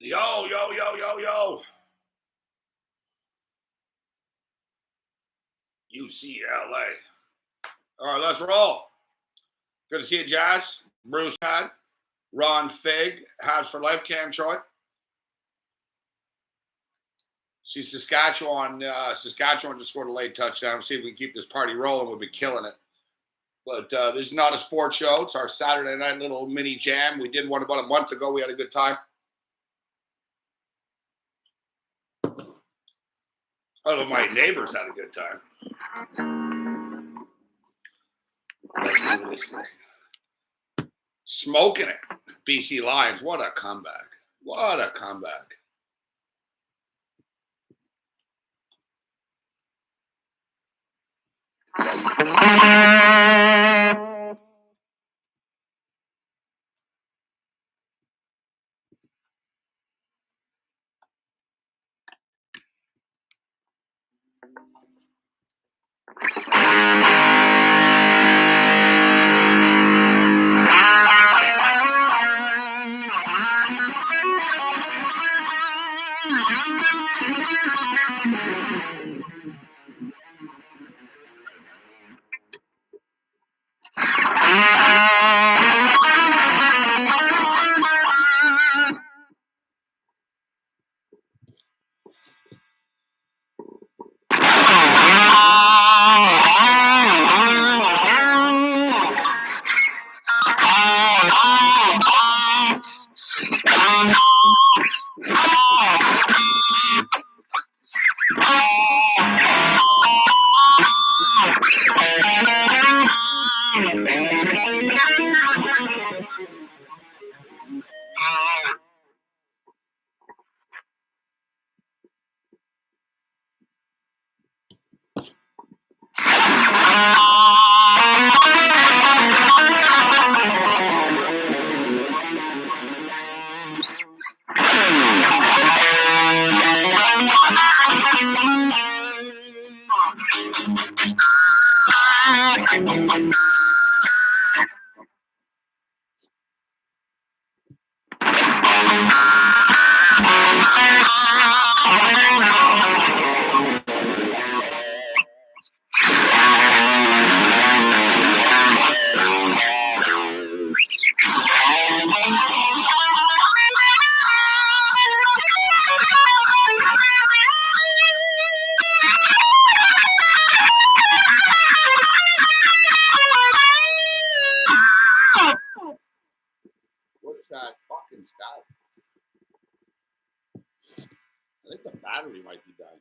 Yo, yo, yo, yo, yo. UCLA. All right, let's roll. Good to see you, Jazz. Bruce Had. Ron Fig. Habs for Life. Cam Troy. See Saskatchewan. Saskatchewan just scored a late touchdown. See if we can keep this party rolling. We'll be killing it. But this is not a sports show. It's our Saturday night little mini jam. We did one about a month ago. We had a good time. Oh, my neighbors had a good time. Let's do this thing. Smoking it. BC Lions. What a comeback. What a comeback. What is that fucking stuff? I think the battery might be dying.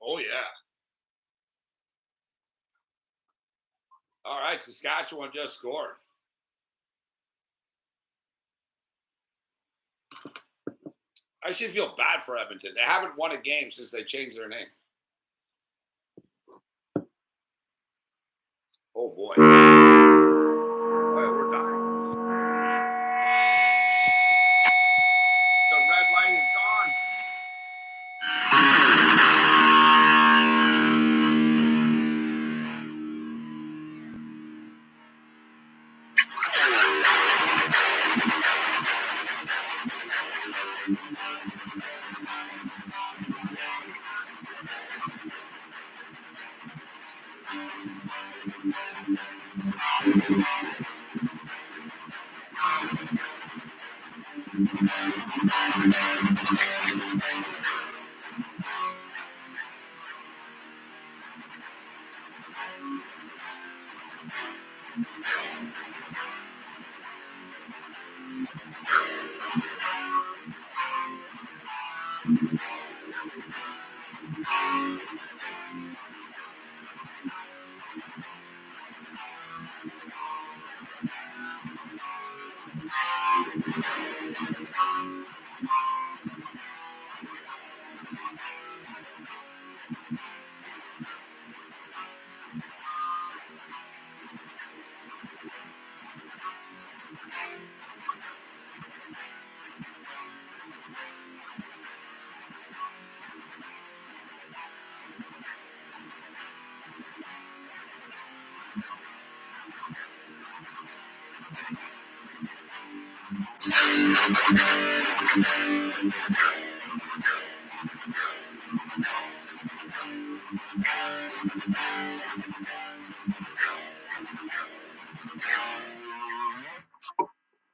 Oh, yeah. All right, Saskatchewan just scored. I should feel bad for Edmonton. They haven't won a game since they changed their name. Oh, boy. We're dying. The red light is gone.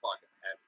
Fucking heavy.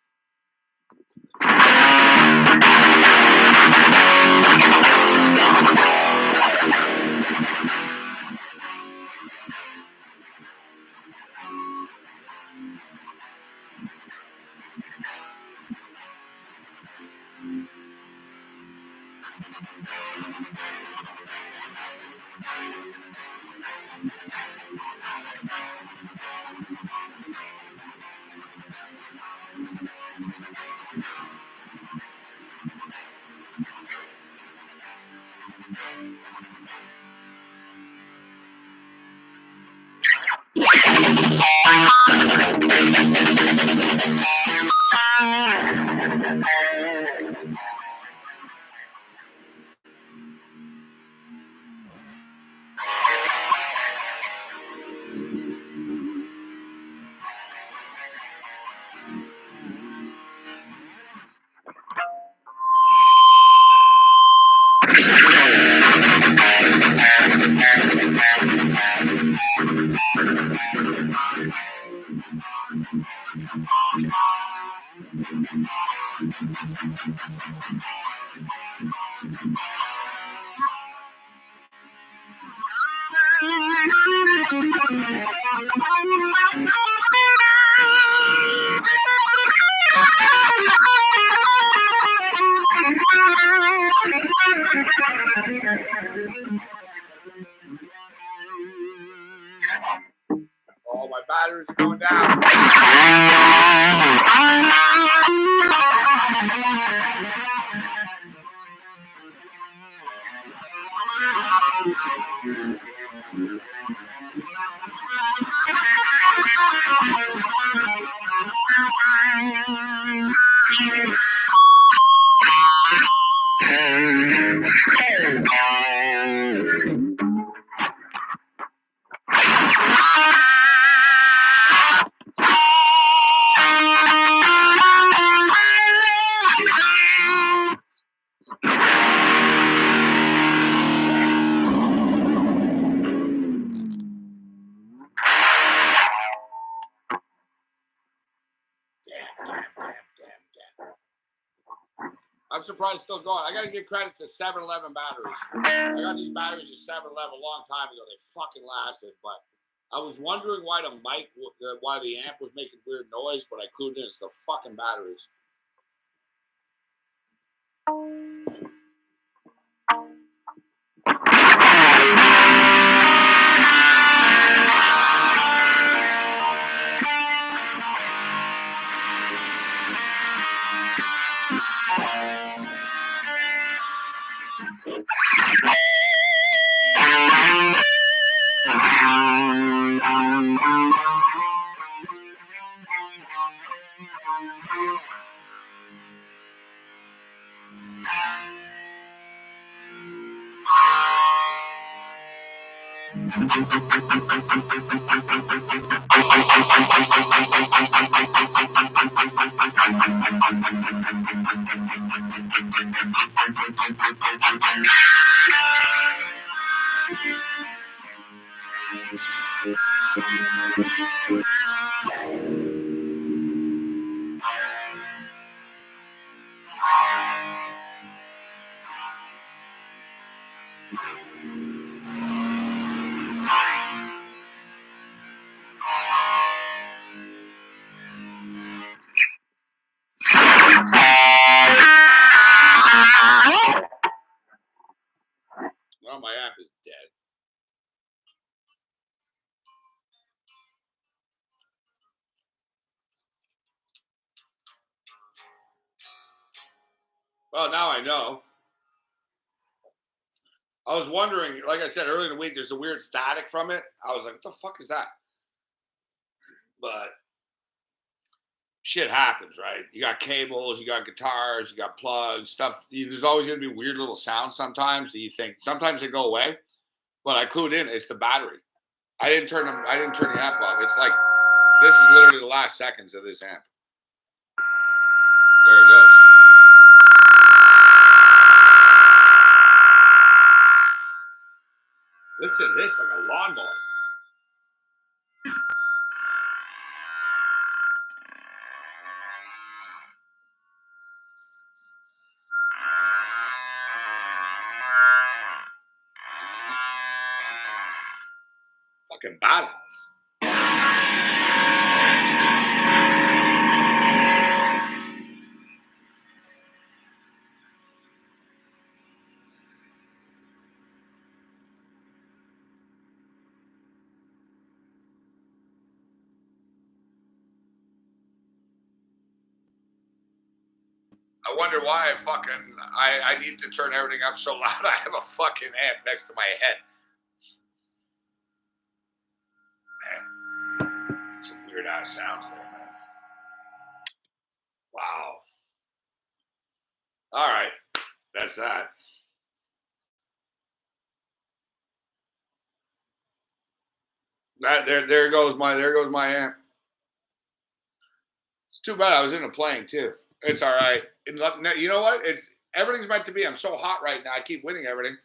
Oh, my battery's going down. I'm surprised it's still going. I got to give credit to 7-Eleven batteries. I got these batteries at 7-Eleven a long time ago. They fucking lasted, but I was wondering why why the amp was making weird noise, but I clued in. It's the fucking batteries. Well, my app is dead. Well, now I know. I was wondering, like I said earlier in the week, there's a weird static from it. I was like, what the fuck is that? But shit happens, right? You got cables, you got guitars, you got plugs, stuff. There's always going to be weird little sounds sometimes that you think, sometimes they go away. But I clued in, it's the battery. I didn't turn the amp off. It's like, this is literally the last seconds of this amp. There it goes. Listen to this, like a lawnmower. Fucking badass. I wonder why I need to turn everything up so loud. I have a fucking amp next to my head. Man, some weird ass sounds there, man. Wow. All right, that's that. There goes my amp. It's too bad I was in a plane too. It's all right. You know what? Everything's meant to be. I'm so hot right now. I keep winning everything.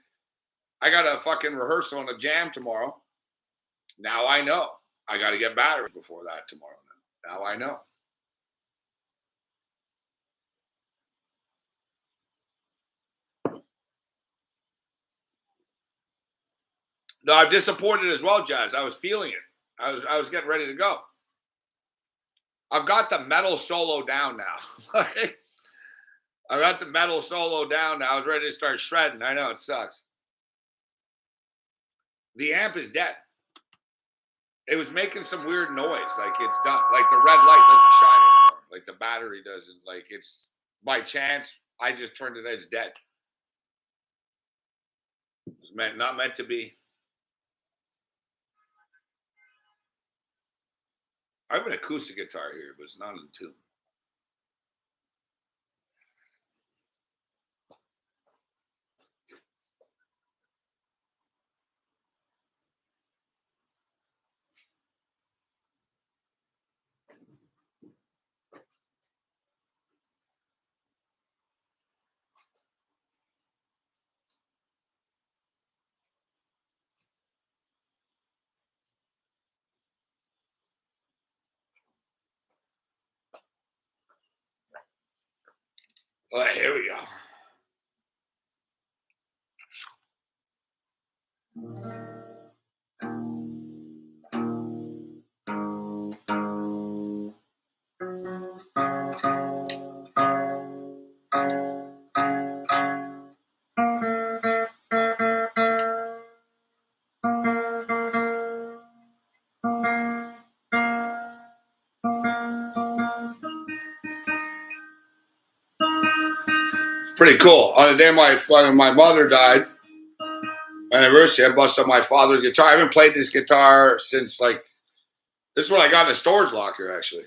I got a fucking rehearsal and a jam tomorrow. Now I know. I got to get batteries before that tomorrow. Now I know. No, I'm disappointed as well, Jazz. I was feeling it. I was getting ready to go. I've got the metal solo down now. I got the metal solo down now. I was ready to start shredding. I know it sucks. The amp is dead. It was making some weird noise, like it's done. Like the red light doesn't shine anymore. Like the battery doesn't. Like it's by chance. I just turned it. It's dead. It's not meant to be. I have an acoustic guitar here, but it's not in tune. All right, here we go. Pretty cool. On the day my mother died, anniversary, I busted my father's guitar. I haven't played this guitar since like this is what I got in a storage locker, actually.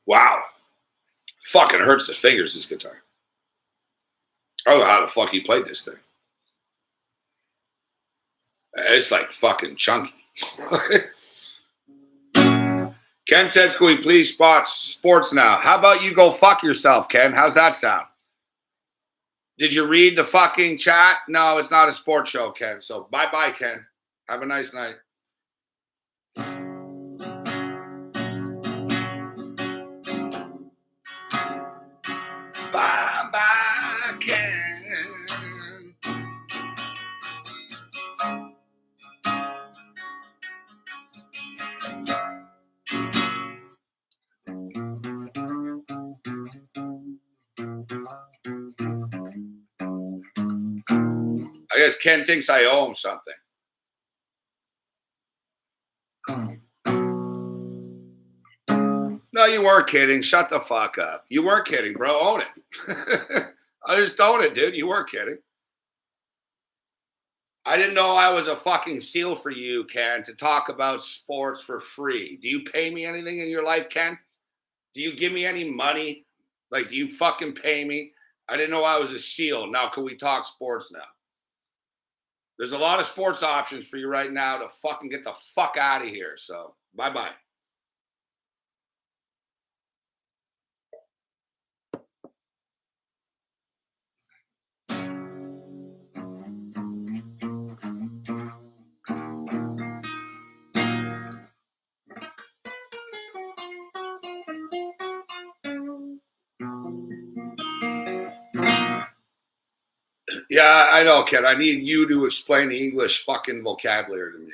Wow. Fucking hurts the fingers, this guitar. I don't know how the fuck he played this thing. It's like fucking chunky. Ken says, can we please spot sports now? How about you go fuck yourself, Ken? How's that sound? Did you read the fucking chat? No, it's not a sports show, Ken. So bye-bye, Ken. Have a nice night. Bye-bye, Ken. I guess Ken thinks I owe him something. No, you weren't kidding. Shut the fuck up. You weren't kidding, bro. Own it. I just own it, dude. You weren't kidding. I didn't know I was a fucking seal for you, Ken, to talk about sports for free. Do you pay me anything in your life, Ken? Do you give me any money? Like, do you fucking pay me? I didn't know I was a seal. Now, can we talk sports now? There's a lot of sports options for you right now to fucking get the fuck out of here. So, bye-bye. Yeah, I know, Ken. I need you to explain the English fucking vocabulary to me.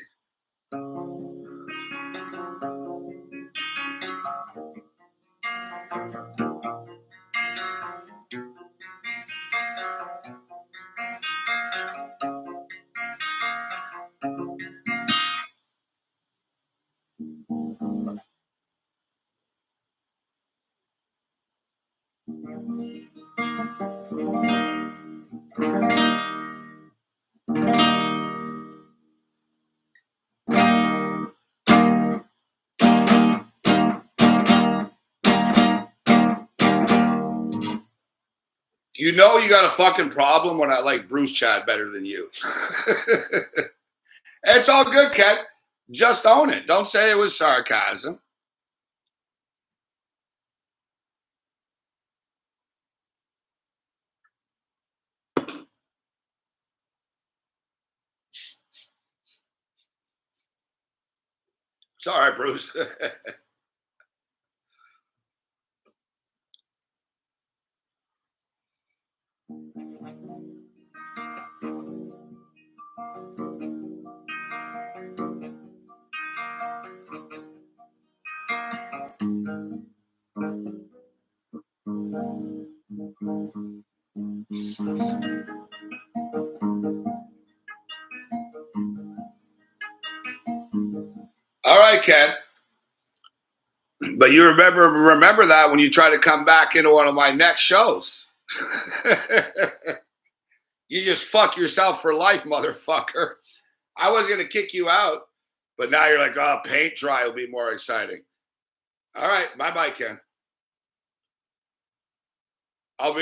You know you got a fucking problem when I like Bruce Chad better than you. It's all good, Ken. Just own it. Don't say it was sarcasm. It's all right, Bruce. All right, Ken. But you remember that when you try to come back into one of my next shows. You just fuck yourself for life, motherfucker. I was going to kick you out, but now you're like, oh, paint dry will be more exciting. All right. Bye-bye, Ken. I'll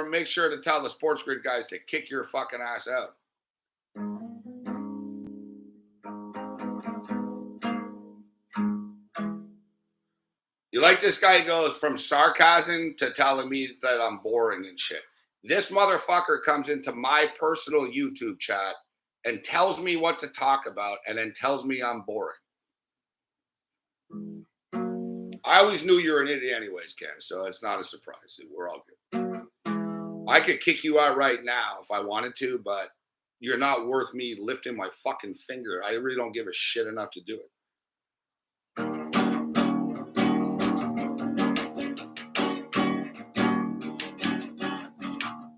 make sure to tell the Sports Grid guys to kick your fucking ass out. You like this guy goes from sarcasm to telling me that I'm boring and shit. This motherfucker comes into my personal YouTube chat and tells me what to talk about and then tells me I'm boring. I always knew you were an idiot anyways, Ken, so it's not a surprise. We're all good. I could kick you out right now if I wanted to, but you're not worth me lifting my fucking finger. I really don't give a shit enough to do it.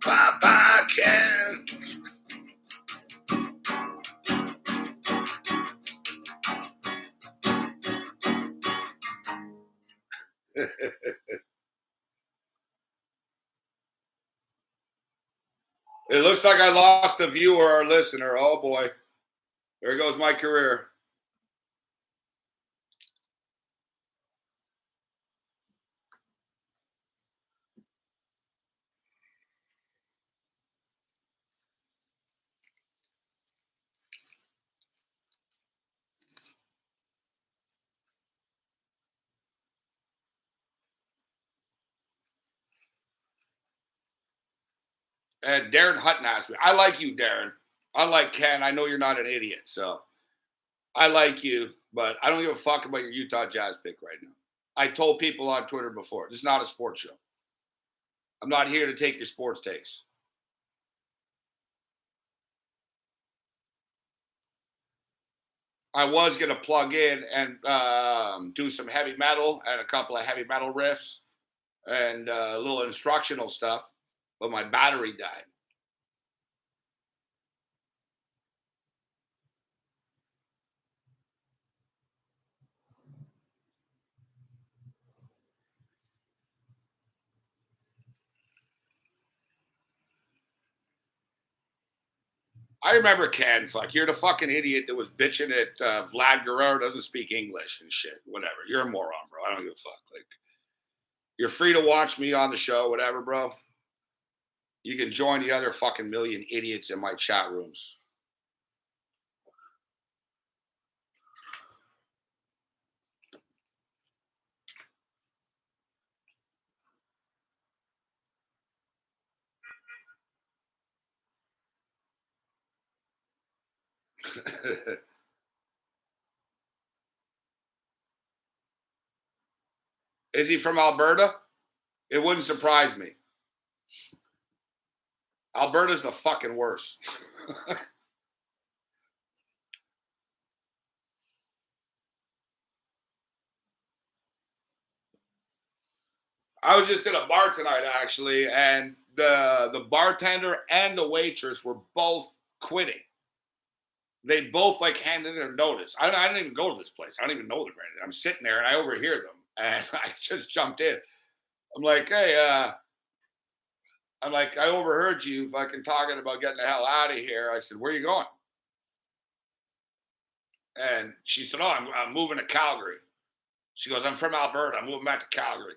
Bye-bye, Ken. It looks like I lost a viewer or listener. Oh, boy. There goes my career. And Darren Hutton asked me. I like you, Darren. Unlike Ken, I know you're not an idiot, so I like you, but I don't give a fuck about your Utah Jazz pick right now. I told people on Twitter before, this is not a sports show. I'm not here to take your sports takes. I was going to plug in and do some heavy metal and a couple of heavy metal riffs and a little instructional stuff, but my battery died. I remember Ken, fuck, you're the fucking idiot that was bitching at Vlad Guerrero doesn't speak English and shit. Whatever. You're a moron, bro. I don't give a fuck. Like, you're free to watch me on the show, whatever, bro. You can join the other fucking million idiots in my chat rooms. Is he from Alberta? It wouldn't surprise me. Alberta's the fucking worst. I was just in a bar tonight, actually, and the bartender and the waitress were both quitting. They both like handed their notice. I didn't even go to this place. I don't even know them. I'm sitting there and I overhear them, and I just jumped in. I'm like, hey, I overheard you fucking talking about getting the hell out of here. I said, where are you going? And she said, oh, I'm moving to Calgary. She goes, I'm from Alberta. I'm moving back to Calgary.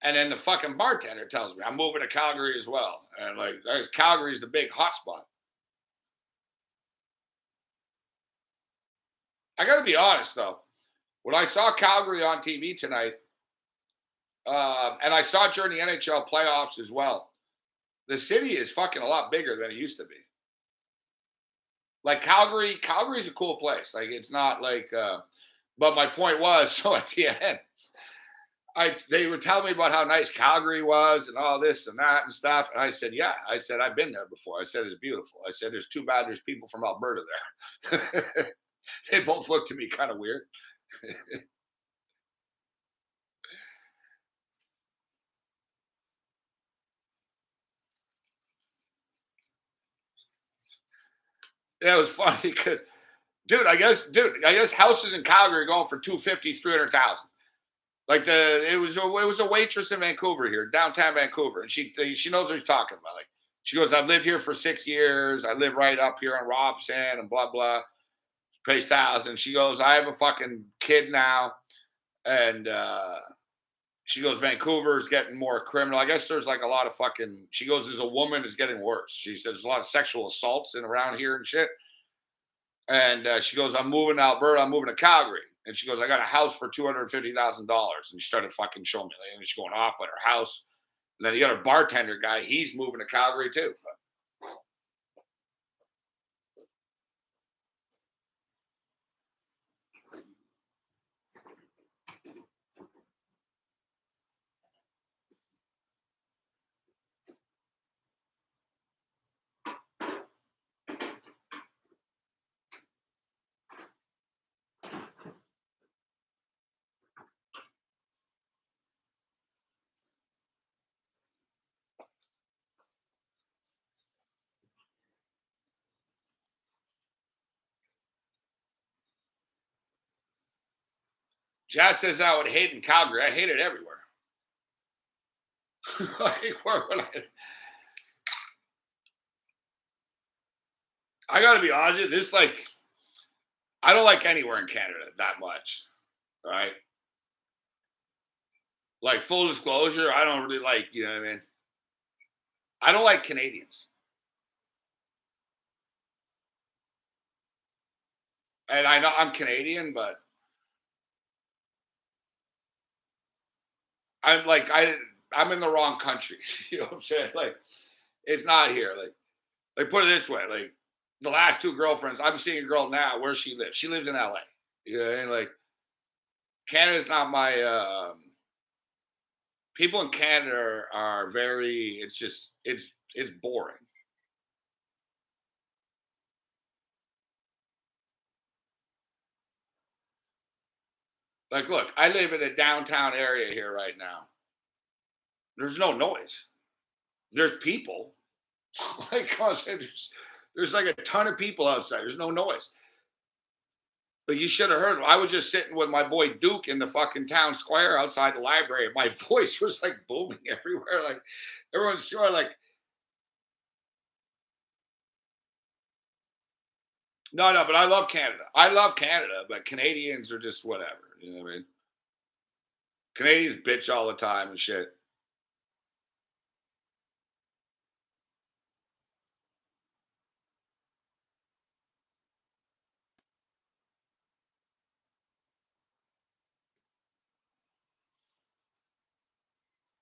And then the fucking bartender tells me I'm moving to Calgary as well. And like, Calgary's the big hot spot. I got to be honest, though. When I saw Calgary on TV tonight, and I saw it during the NHL playoffs as well, the city is fucking a lot bigger than it used to be. Like Calgary's a cool place. Like, it's not like, but my point was, so at the end, they were telling me about how nice Calgary was and all this and that and stuff. And I said, yeah. I said, I've been there before. I said, it's beautiful. I said, there's too bad there's people from Alberta there. They both looked at me kind of weird. Yeah, it was funny because, dude, I guess houses in Calgary are going for $250,000, $300,000. Like it was a waitress in Vancouver here, downtown Vancouver, and she knows what she's talking about. Like she goes, I've lived here for 6 years. I live right up here on Robson and blah blah. Pays thousands. She goes, I have a fucking kid now, and she goes, Vancouver's getting more criminal. I guess there's like a lot of fucking. She goes, as a woman, it's getting worse. She says there's a lot of sexual assaults in around here and shit. And she goes, I'm moving to Alberta. I'm moving to Calgary. And she goes, I got a house for $250,000. And she started fucking showing me. And she's going off at her house. And then you got a bartender guy. He's moving to Calgary too. Jazz says I would hate in Calgary. I hate it everywhere. Like, where would I gotta be honest with you, this like I don't like anywhere in Canada that much. Right? Like full disclosure, I don't really like, you know what I mean? I don't like Canadians. And I know I'm Canadian, but I'm like I'm in the wrong country. You know what I'm saying? Like it's not here. Like put it this way, like the last two girlfriends, I'm seeing a girl now where she lives. She lives in LA. You know what I mean? Like Canada's not my people in Canada are very it's just it's boring. Like look, I live in a downtown area here right now. There's no noise. There's people. Like there's like a ton of people outside. There's no noise. But you should have heard. I was just sitting with my boy Duke in the fucking town square outside the library. My voice was like booming everywhere. Like everyone's sort of like, no, no. But I love Canada. I love Canada. But Canadians are just whatever. You know what I mean? Canadians bitch all the time and shit.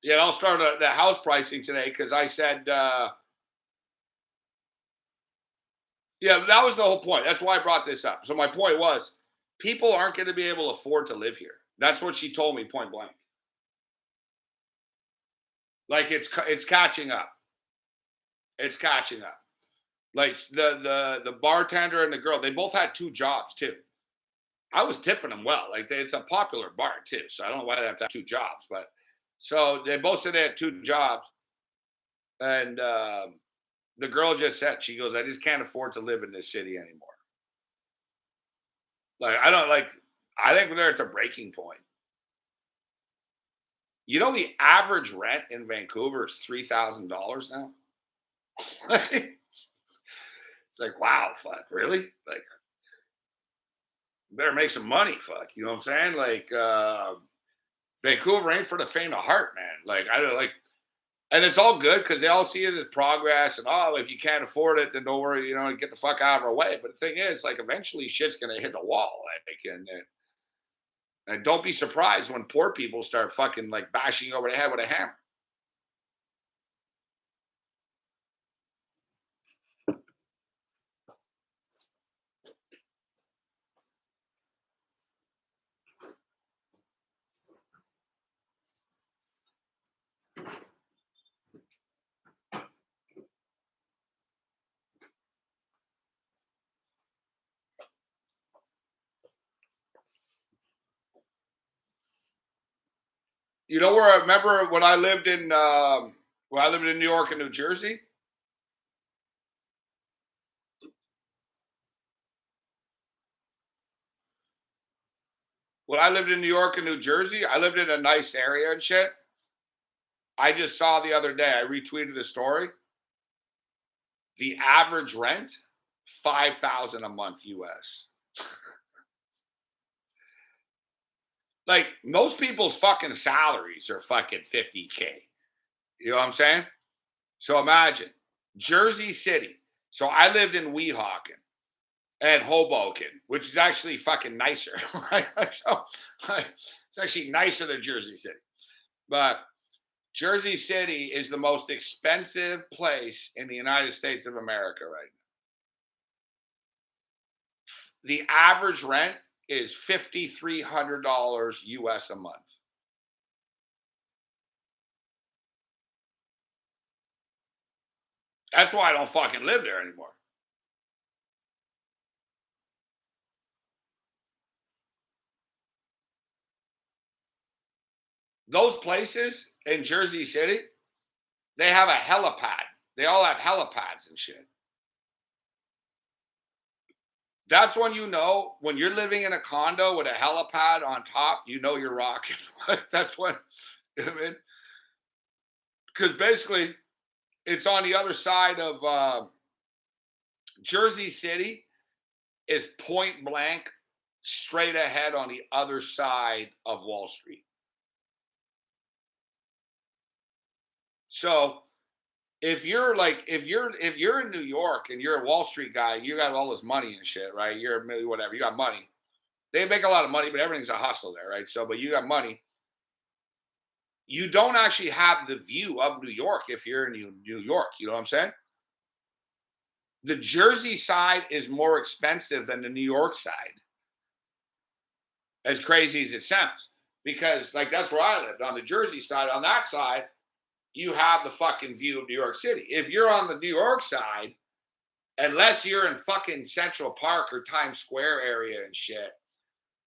Yeah, I'll start the house pricing today because I said, yeah, that was the whole point. That's why I brought this up. So my point was, people aren't going to be able to afford to live here. That's what she told me point blank. Like it's catching up. It's catching up. Like the bartender and the girl, they both had two jobs too. I was tipping them well. Like it's a popular bar too, so I don't know why they have to have two jobs. But so they both said they had two jobs, and the girl just said she goes, "I just can't afford to live in this city anymore." Like I don't like. I think they're at the breaking point. You know, the average rent in Vancouver is $3,000 now. It's like, wow, fuck, really? Like, better make some money, fuck. You know what I'm saying? Like, Vancouver ain't for the faint of heart, man. Like, I don't like, and it's all good because they all see it as progress. And oh, if you can't afford it, then don't worry, you know, get the fuck out of our way. But the thing is, like, eventually shit's gonna hit the wall. Like, and don't be surprised when poor people start fucking like bashing you over the head with a hammer. You know where I remember when I lived in New York and New Jersey. when I lived in New York and New Jersey, I lived in a nice area and shit. I just saw the other day, I retweeted the story. The average rent, 5,000 a month US. Like most people's fucking salaries are fucking 50K. You know what I'm saying? So imagine Jersey City. So I lived in Weehawken and Hoboken, which is actually fucking nicer, right? So it's actually nicer than Jersey City. But Jersey City is the most expensive place in the United States of America right now. The average rent is $5,300 US a month. That's why I don't fucking live there anymore. Those places in Jersey City, they have a helipad. They all have helipads and shit. That's when you know when you're living in a condo with a helipad on top, you know you're rocking. That's when, you know what I mean? Because basically, it's on the other side of Jersey City is point blank straight ahead on the other side of Wall Street. So if you're in New York and you're a Wall Street guy, you got all this money and shit, right? You're whatever, you got money. They make a lot of money, but everything's a hustle there, right? So, but you got money. You don't actually have the view of New York if you're in New York. You know what I'm saying? The Jersey side is more expensive than the New York side, as crazy as it sounds. Because like that's where I lived on the Jersey side. On that side, you have the fucking view of New York City. If you're on the New York side, unless you're in fucking Central Park or Times Square area and shit,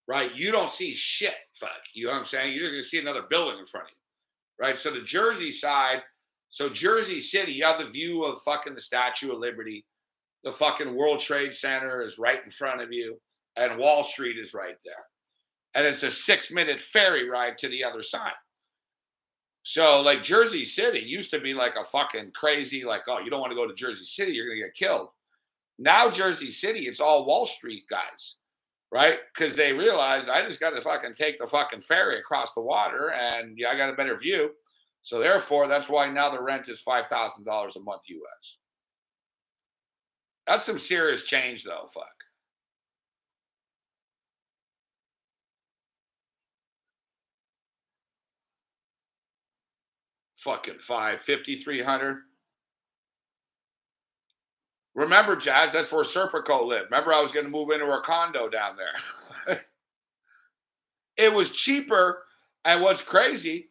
right? You don't see shit. Fuck, you know what I'm saying? You're just gonna see another building in front of you, right? So the Jersey side, so Jersey City, you have the view of fucking the Statue of Liberty. The fucking World Trade Center is right in front of you, and Wall Street is right there. And it's a 6-minute ferry ride to the other side. So, like Jersey City used to be like a fucking crazy, like, oh, you don't want to go to Jersey City, you're gonna get killed. Now Jersey City, it's all Wall Street guys, right? Because they realize I just got to fucking take the fucking ferry across the water, and yeah, I got a better view. So therefore, that's why now the rent is $5,000 a month US. That's some serious change, though. Fuck. Fucking 550, 300. Remember, Jazz, that's where Serpico lived. Remember, I was going to move into a condo down there. It was cheaper. And what's crazy,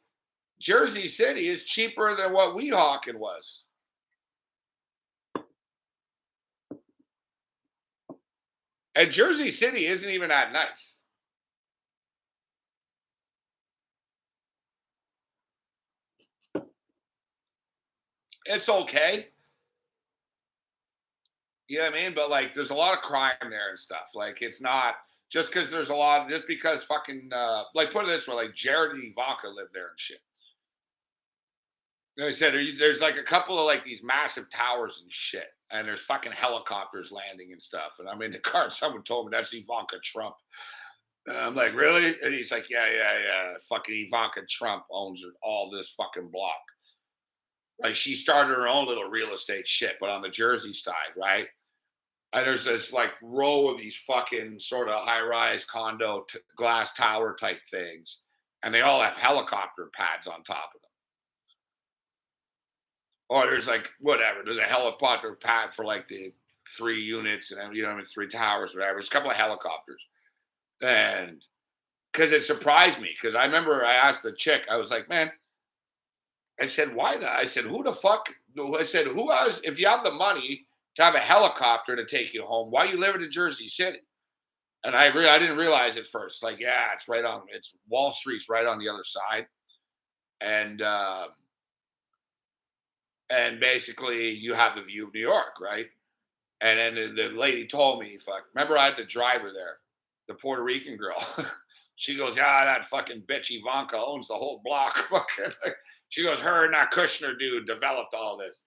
Jersey City is cheaper than what Weehawken was. And Jersey City isn't even that nice. It's okay. You know what I mean? But like, there's a lot of crime there and stuff. Like, it's not just because there's a lot, just because fucking, like, put it this way, like, Jared and Ivanka live there and shit. Like I said, there's like a couple of like these massive towers and shit. And there's fucking helicopters landing and stuff. And I'm in the car, and someone told me that's Ivanka Trump. And I'm like, really? And he's like, yeah, yeah, yeah. Fucking Ivanka Trump owns all this fucking block. Like she started her own little real estate shit, but on the Jersey side, right? And there's this like row of these fucking sort of high rise condo glass tower type things. And they all have helicopter pads on top of them. Or there's like, whatever, there's a helicopter pad for like the 3 units and, you know, I mean, 3 towers, whatever. There's a couple of helicopters. And because it surprised me, because I remember I asked the chick, I was like, man, I said, why not? I said, who the fuck? I said, who else, if you have the money to have a helicopter to take you home, why you living in Jersey City? And I didn't realize at first, like, yeah, it's Wall Street's right on the other side. And basically you have the view of New York, right? And then the lady told me, fuck, remember I had the driver there, the Puerto Rican girl. She goes, yeah, that fucking bitch Ivanka owns the whole block. She goes, her and that Kushner dude developed all this.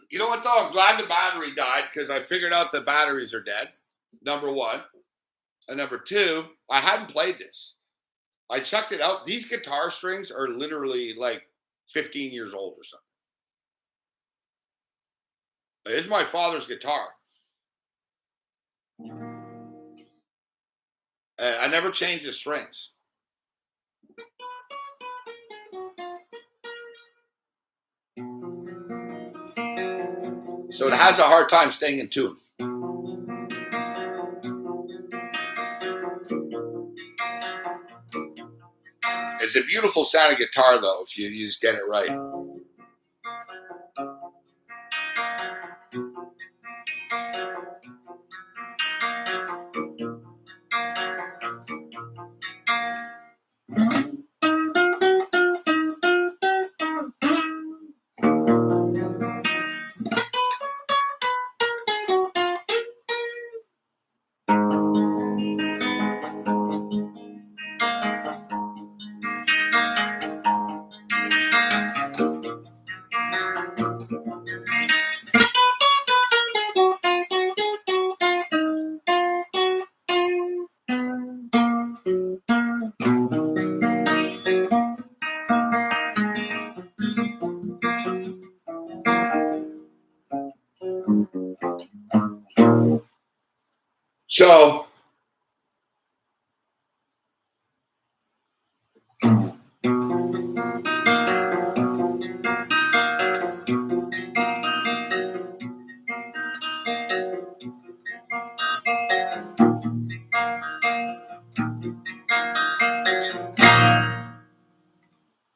You know what, though? I'm glad the battery died because I figured out the batteries are dead, number one. And number two, I hadn't played this. I checked it out. These guitar strings are literally like 15 years old or something. It's my father's guitar. I never changed the strings. So it has a hard time staying in tune. It's a beautiful sounding guitar, though, if you just get it right. So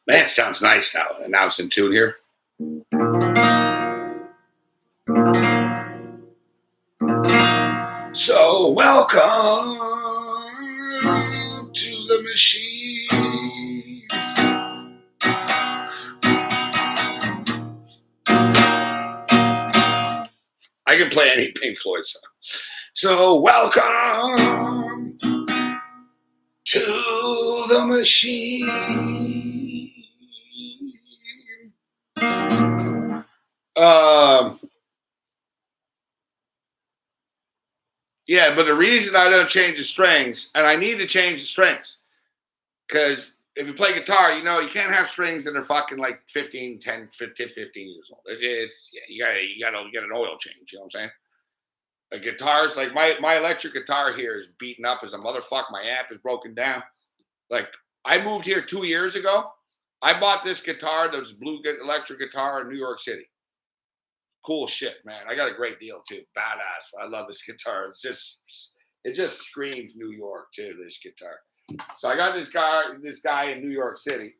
man, it sounds nice now. And now it's in tune here. So welcome to the machine. I can play any Pink Floyd song. So welcome to the machine. Yeah, but the reason I don't change the strings, and I need to change the strings, because if you play guitar, you know, you can't have strings that are fucking like 15, 10, 15, 15 years old. It's, yeah, you gotta get an oil change, you know what I'm saying? A guitar's like my electric guitar here is beaten up as a motherfucker. My amp is broken down. Like, I moved here 2 years ago. I bought this guitar that was blue electric guitar in New York City. Cool shit, man. I got a great deal too. Badass. I love this guitar. It just screams New York too, this guitar. So I got this guy in New York City.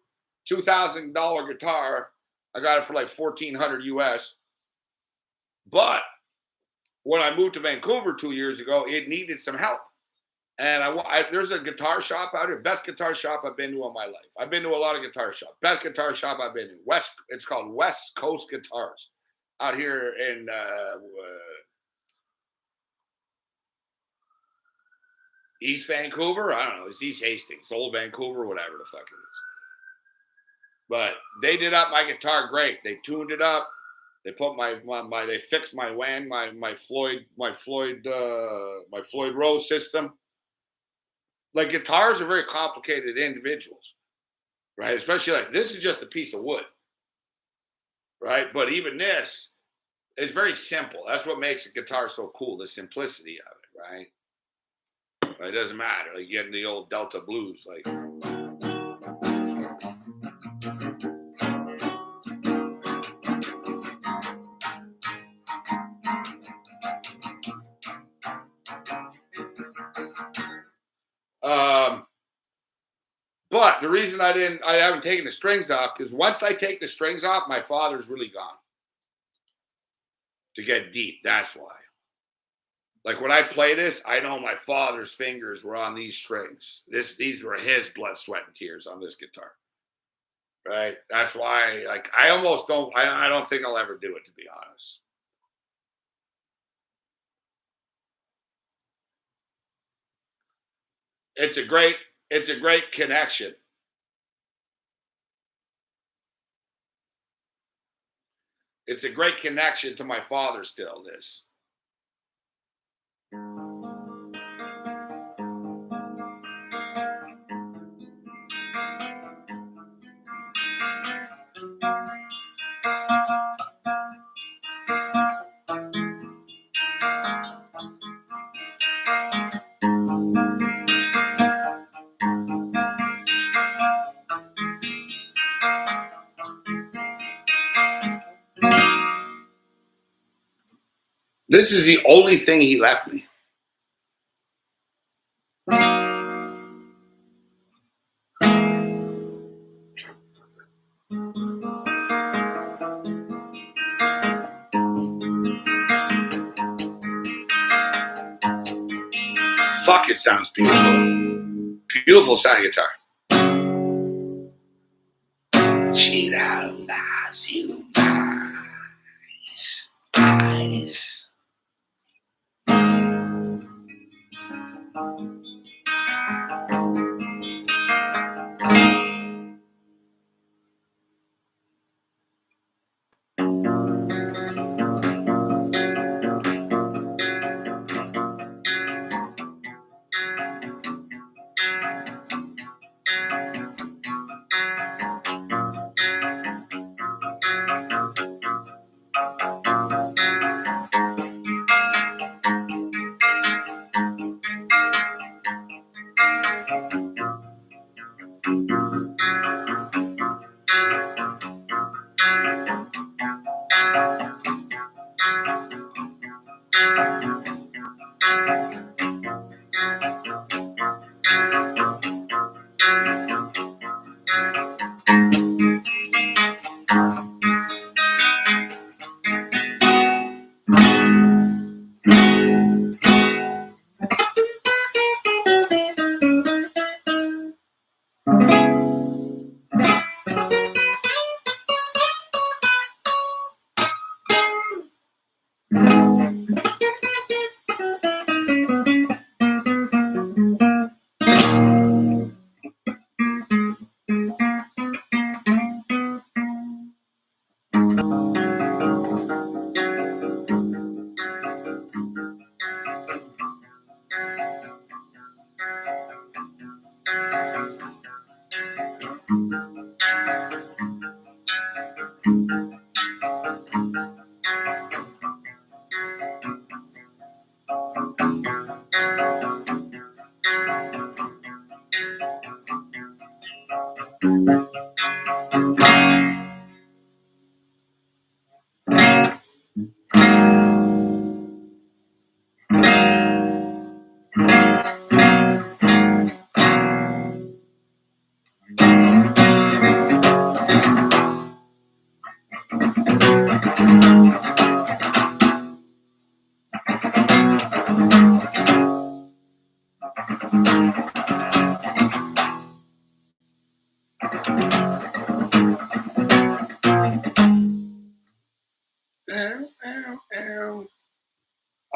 $2,000 guitar. I got it for like 1,400 US. But when I moved to Vancouver 2 years ago, it needed some help. And there's a guitar shop out here, best guitar shop I've been to all my life. I've been to a lot of guitar shops. Best guitar shop I've been to. It's called West Coast Guitars out here in East Vancouver. I don't know. It's East Hastings, Old Vancouver, whatever the fuck it is. But they did up my guitar great. They tuned it up. They put they fixed my WAN, my Floyd Rose system. Like, guitars are very complicated individuals, right? Especially like this is just a piece of wood, right? But even this is very simple. That's what makes a guitar so cool, the simplicity of it, right? It doesn't matter. Like getting the old Delta blues, like. But the reason I haven't taken the strings off, because once I take the strings off, my father's really gone. To get deep, that's why. Like when I play this, I know my father's fingers were on these strings. These were his blood, sweat, and tears on this guitar. Right? That's why, like, I almost don't. I don't think I'll ever do it, to be honest. It's a great connection. It's a great connection to my father still. This. This is the only thing he left me. Fuck, it sounds beautiful. Beautiful sounding guitar. She down nice, you nice eyes.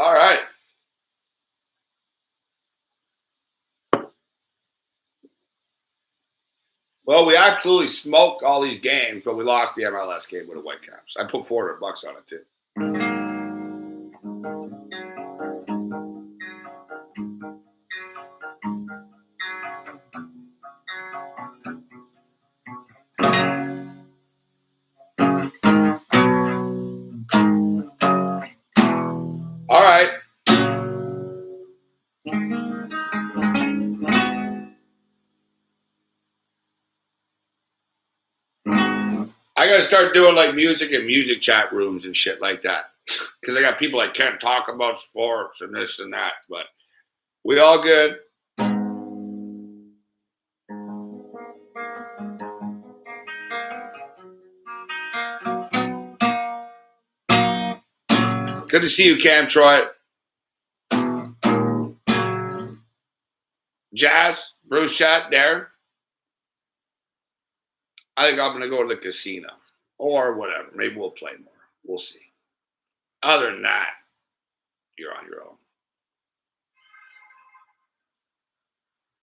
All right. Well, we absolutely smoked all these games, but we lost the MLS game with the Whitecaps. I put $400 on it too. All right. gotta start doing like music and music chat rooms and shit like that. Because I got people that can't talk about sports and this and that. But we all good. Good to see you, Cam Troy. Jazz, Bruce Chat, there. I think I'm going to go to the casino or whatever. Maybe we'll play more. We'll see. Other than that,